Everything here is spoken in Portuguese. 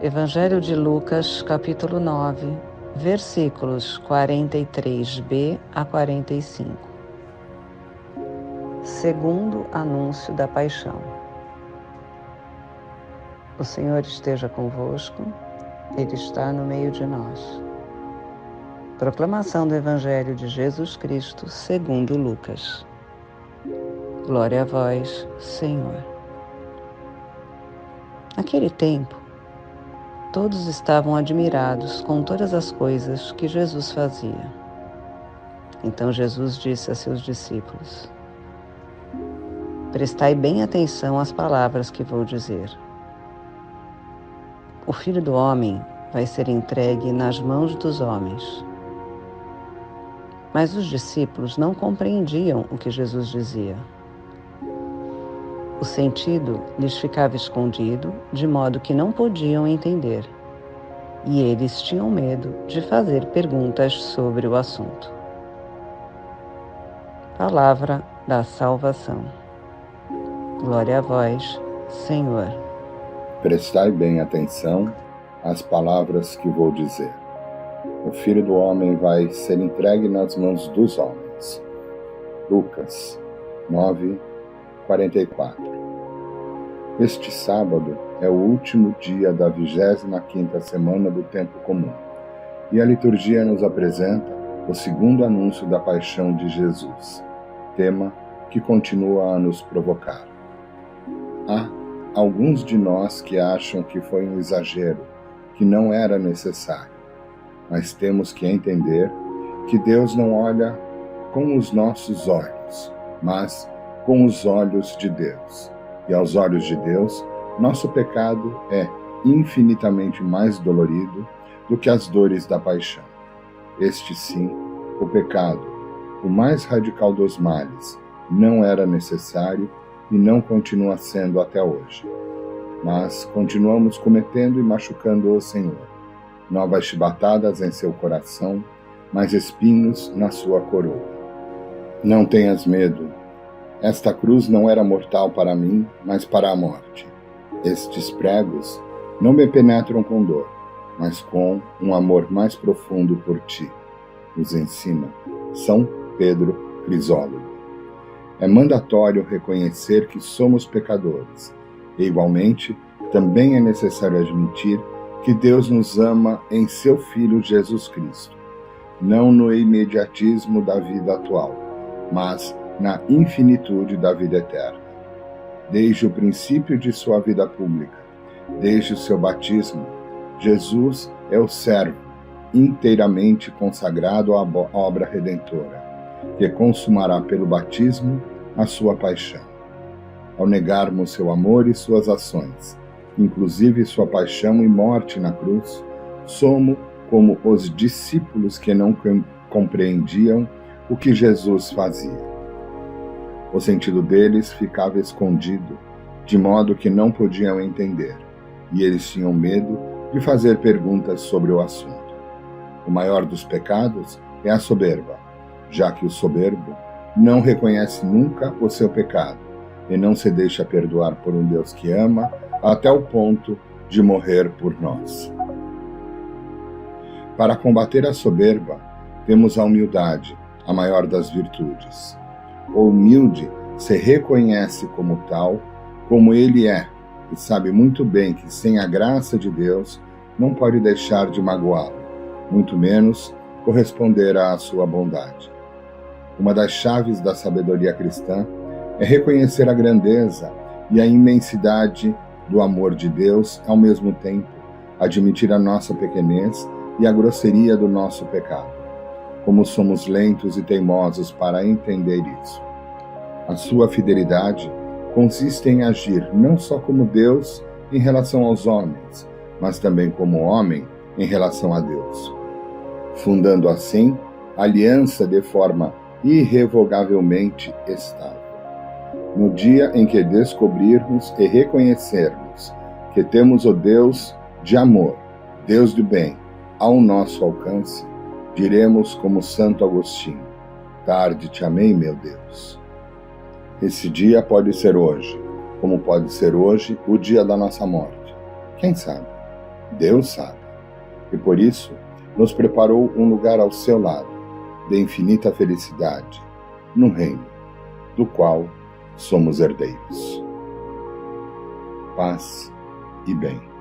Evangelho de Lucas, capítulo 9, versículos 43b a 45. Segundo anúncio da paixão. O Senhor esteja convosco, Ele está no meio de nós. Proclamação do Evangelho de Jesus Cristo segundo Lucas. Glória a vós, Senhor. Naquele tempo, todos estavam admirados com todas as coisas que Jesus fazia. Então Jesus disse a seus discípulos: Prestai bem atenção às palavras que vou dizer. O Filho do Homem vai ser entregue nas mãos dos homens. Mas os discípulos não compreendiam o que Jesus dizia. O sentido lhes ficava escondido, de modo que não podiam entender, e eles tinham medo de fazer perguntas sobre o assunto. Palavra da salvação. Glória a vós, Senhor. Prestai bem atenção às palavras que vou dizer. O Filho do Homem vai ser entregue nas mãos dos homens. Lucas 9:44. Este sábado é o último dia da 25ª semana do tempo comum, e a liturgia nos apresenta o segundo anúncio da paixão de Jesus, tema que continua a nos provocar. Há alguns de nós que acham que foi um exagero, que não era necessário, mas temos que entender que Deus não olha com os nossos olhos, mas com os olhos de Deus. E aos olhos de Deus, nosso pecado é infinitamente mais dolorido do que as dores da paixão. Este sim, o pecado, o mais radical dos males, não era necessário e não continua sendo até hoje. Mas continuamos cometendo e machucando o Senhor. Novas chibatadas em seu coração, mais espinhos na sua coroa. Não tenhas medo. Esta cruz não era mortal para mim, mas para a morte. Estes pregos não me penetram com dor, mas com um amor mais profundo por ti. Nos ensina São Pedro Crisólogo. É mandatório reconhecer que somos pecadores, e igualmente também é necessário admitir que Deus nos ama em seu Filho Jesus Cristo, não no imediatismo da vida atual, mas na infinitude da vida eterna. Desde o princípio de sua vida pública, desde o seu batismo, Jesus é o servo inteiramente consagrado à obra redentora, que consumará pelo batismo a sua paixão. Ao negarmos seu amor e suas ações, inclusive sua paixão e morte na cruz, somos como os discípulos que não compreendiam o que Jesus fazia. O sentido deles ficava escondido, de modo que não podiam entender, e eles tinham medo de fazer perguntas sobre o assunto. O maior dos pecados é a soberba, já que o soberbo não reconhece nunca o seu pecado e não se deixa perdoar por um Deus que ama até o ponto de morrer por nós. Para combater a soberba, temos a humildade, a maior das virtudes. O humilde se reconhece como tal, como ele é, e sabe muito bem que sem a graça de Deus não pode deixar de magoá-lo, muito menos corresponder à sua bondade. Uma das chaves da sabedoria cristã é reconhecer a grandeza e a imensidade do amor de Deus, ao mesmo tempo admitir a nossa pequenez e a grosseria do nosso pecado. Como somos lentos e teimosos para entender isso. A sua fidelidade consiste em agir não só como Deus em relação aos homens, mas também como homem em relação a Deus, fundando assim aliança de forma irrevogavelmente estável. No dia em que descobrirmos e reconhecermos que temos o Deus de amor, Deus de bem, ao nosso alcance, diremos como Santo Agostinho: tarde te amei, meu Deus. Esse dia pode ser hoje, como pode ser hoje o dia da nossa morte. Quem sabe? Deus sabe, e por isso nos preparou um lugar ao seu lado, de infinita felicidade, no reino, do qual somos herdeiros. Paz e bem.